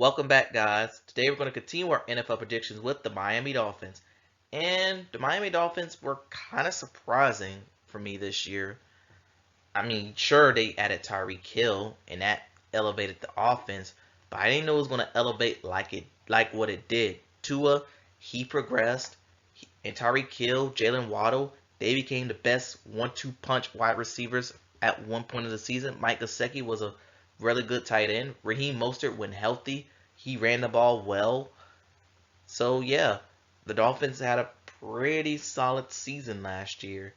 Welcome back, guys. Today we're going to continue our NFL predictions with the Miami Dolphins. And the Miami Dolphins were kind of surprising for me this year. I mean, sure, they added Tyreek Hill, and that elevated the offense, but I didn't know it was going to elevate like what it did. Tua, he progressed, and Tyreek Hill, Jalen Waddle, they became the best one-two punch wide receivers at one point of the season. Mike Gesicki was a really good tight end. Raheem Mostert, when healthy, he ran the ball well. So yeah, the Dolphins had a pretty solid season last year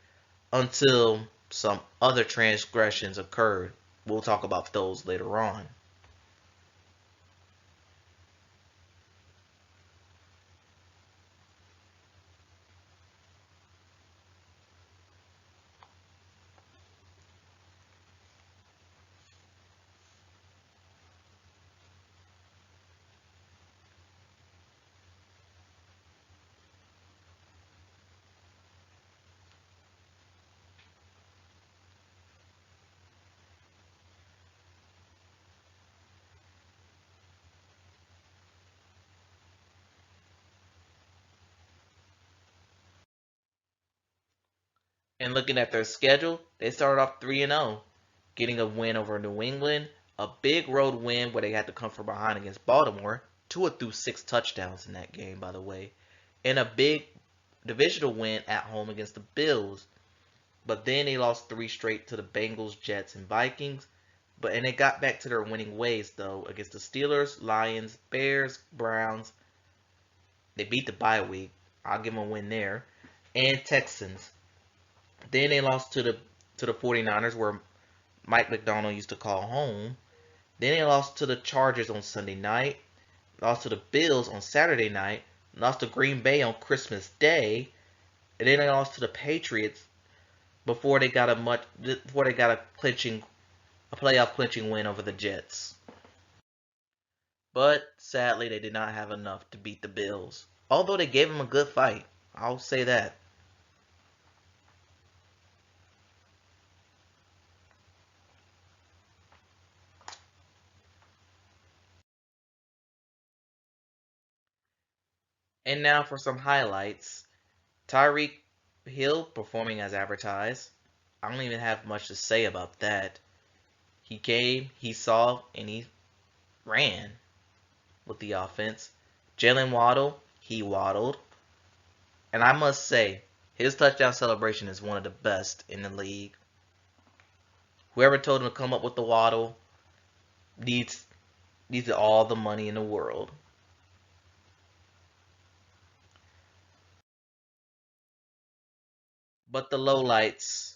until some other transgressions occurred. We'll talk about those later on. And looking at their schedule, they started off 3-0, getting a win over New England, a big road win where they had to come from behind against Baltimore. Tua threw 6 touchdowns in that game, by the way, and a big divisional win at home against the Bills. But then they lost 3 straight to the Bengals, Jets, and Vikings. And they got back to their winning ways though against the Steelers, Lions, Bears, Browns. They beat the bye week. I'll give them a win there. And Texans. Then they lost to the 49ers where Mike McDonald used to call home. Then they lost to the Chargers on Sunday night. Lost to the Bills on Saturday night. Lost to Green Bay on Christmas Day. And then they lost to the Patriots before they got a playoff clinching win over the Jets. But sadly they did not have enough to beat the Bills. Although they gave them a good fight. I'll say that. And now for some highlights. Tyreek Hill performing as advertised. I don't even have much to say about that. He came, he saw, and he ran with the offense. Jalen Waddle, he waddled. And I must say, his touchdown celebration is one of the best in the league. Whoever told him to come up with the waddle needs all the money in the world. But the lowlights,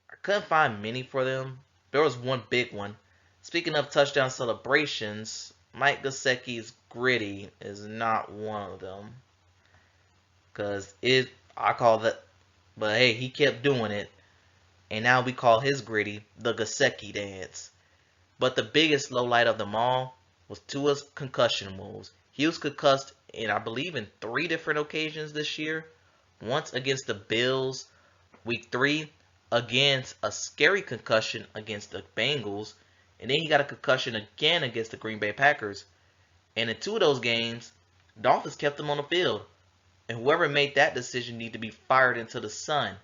I couldn't find many for them. There was one big one. Speaking of touchdown celebrations, Mike Gesicki's gritty is not one of them. Cause I call that, but hey, he kept doing it, and now we call his gritty the Gesicki dance. But the biggest lowlight of them all was Tua's concussion moves. He was concussed in, I believe, in 3 different occasions this year. Once against the Bills, week 3, against a scary concussion against the Bengals, and then he got a concussion again against the Green Bay Packers. And in 2 of those games, Dolphins kept him on the field. And whoever made that decision need to be fired into the sun.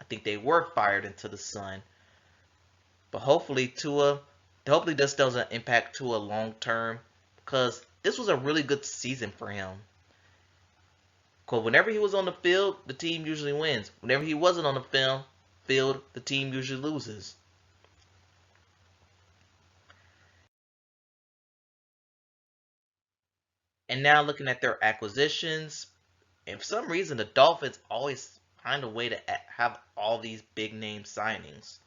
I think they were fired into the sun. But hopefully this doesn't impact Tua long term, because this was a really good season for him. Because whenever he was on the field, the team usually wins. Whenever he wasn't on the field, the team usually loses. And now looking at their acquisitions, and for some reason the Dolphins always find a way to have all these big name signings.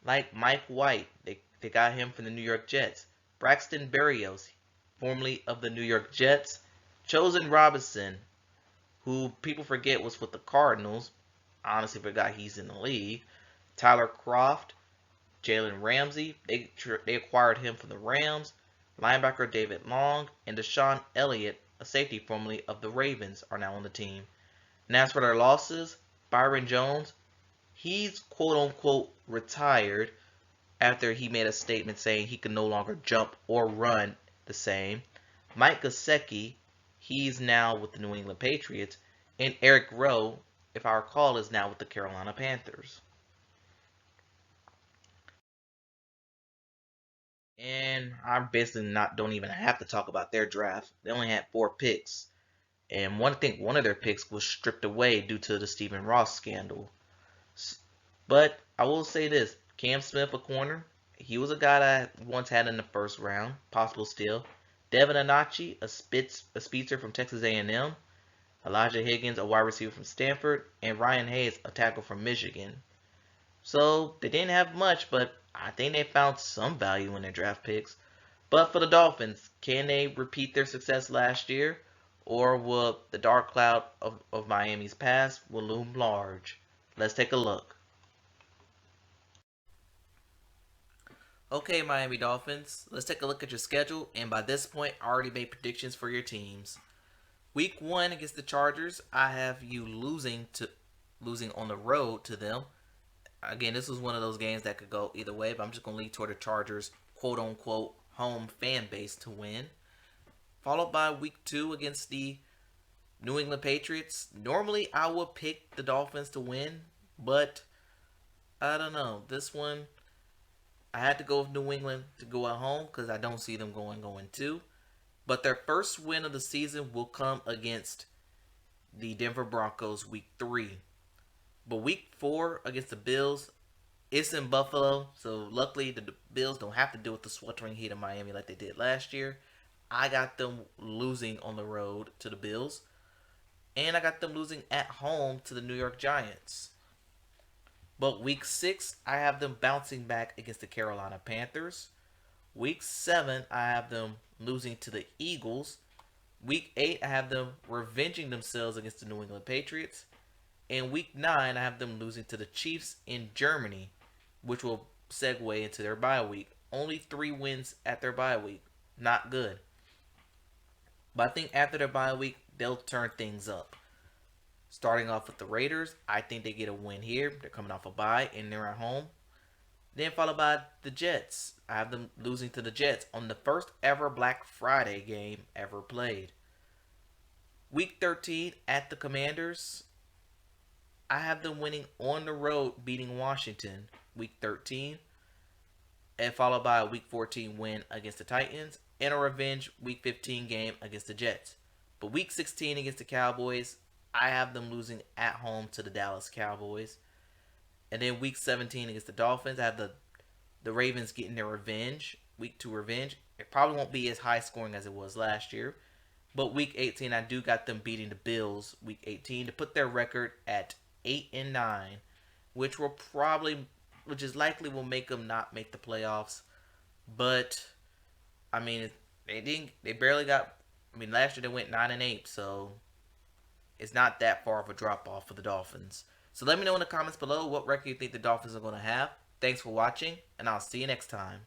Like Mike White, they got him from the New York Jets. Braxton Berrios, formerly of the New York Jets. Chosen Robinson, who people forget was with the Cardinals. I honestly forgot he's in the league. Tyler Croft, Jalen Ramsey, they acquired him from the Rams. Linebacker David Long and Deshaun Elliott, a safety formerly of the Ravens, are now on the team. And as for their losses, Byron Jones, he's quote unquote retired after he made a statement saying he could no longer jump or run the same. Mike Gesicki, he's now with the New England Patriots, and Eric Rowe, if I recall, is now with the Carolina Panthers. And I basically not don't even have to talk about their draft. They only had 4 picks, and one of their picks was stripped away due to the Stephen Ross scandal. But I will say this: Cam Smith, a corner, he was a guy that I once had in the first round, possible steal. Devin Anachi, a speedster from Texas A&M. Elijah Higgins, a wide receiver from Stanford, and Ryan Hayes, a tackle from Michigan. So they didn't have much, but I think they found some value in their draft picks. But for the Dolphins, can they repeat their success last year? Or will the dark cloud of Miami's past will loom large? Let's take a look. Okay, Miami Dolphins, let's take a look at your schedule. And by this point, I already made predictions for your teams. Week 1 against the Chargers, I have you losing on the road to them. Again, this was one of those games that could go either way, but I'm just going to lean toward the Chargers, quote unquote, home fan base to win. Followed by week 2 against the New England Patriots. Normally, I would pick the Dolphins to win, but I don't know. This one, I had to go with New England to go at home because I don't see them going 2. But their first win of the season will come against the Denver Broncos week 3. But week 4 against the Bills, it's in Buffalo, so luckily the Bills don't have to deal with the sweltering heat of Miami like they did last year. I got them losing on the road to the Bills, and I got them losing at home to the New York Giants. But week 6, I have them bouncing back against the Carolina Panthers. Week 7, I have them losing to the Eagles. Week 8, I have them revenging themselves against the New England Patriots. In week 9, I have them losing to the Chiefs in Germany, which will segue into their bye week. Only 3 wins at their bye week. Not good. But I think after their bye week, they'll turn things up. Starting off with the Raiders, I think they get a win here. They're coming off a bye and they're at home. Then followed by the Jets. I have them losing to the Jets on the first ever Black Friday game ever played. Week 13 at the Commanders. I have them winning on the road, beating Washington week 13, and followed by a week 14 win against the Titans and a revenge week 15 game against the Jets. But week 16 against the Cowboys, I have them losing at home to the Dallas Cowboys. And then week 17 against the Dolphins, I have the Ravens getting their revenge, week 2 revenge. It probably won't be as high scoring as it was last year. But week 18, I do got them beating the Bills week 18 to put their record at 8-9, which is likely will make them not make the playoffs. But I mean, they barely got. I mean, last year they went 9-8, so it's not that far of a drop off for the Dolphins. So let me know in the comments below what record you think the Dolphins are going to have. Thanks for watching, and I'll see you next time.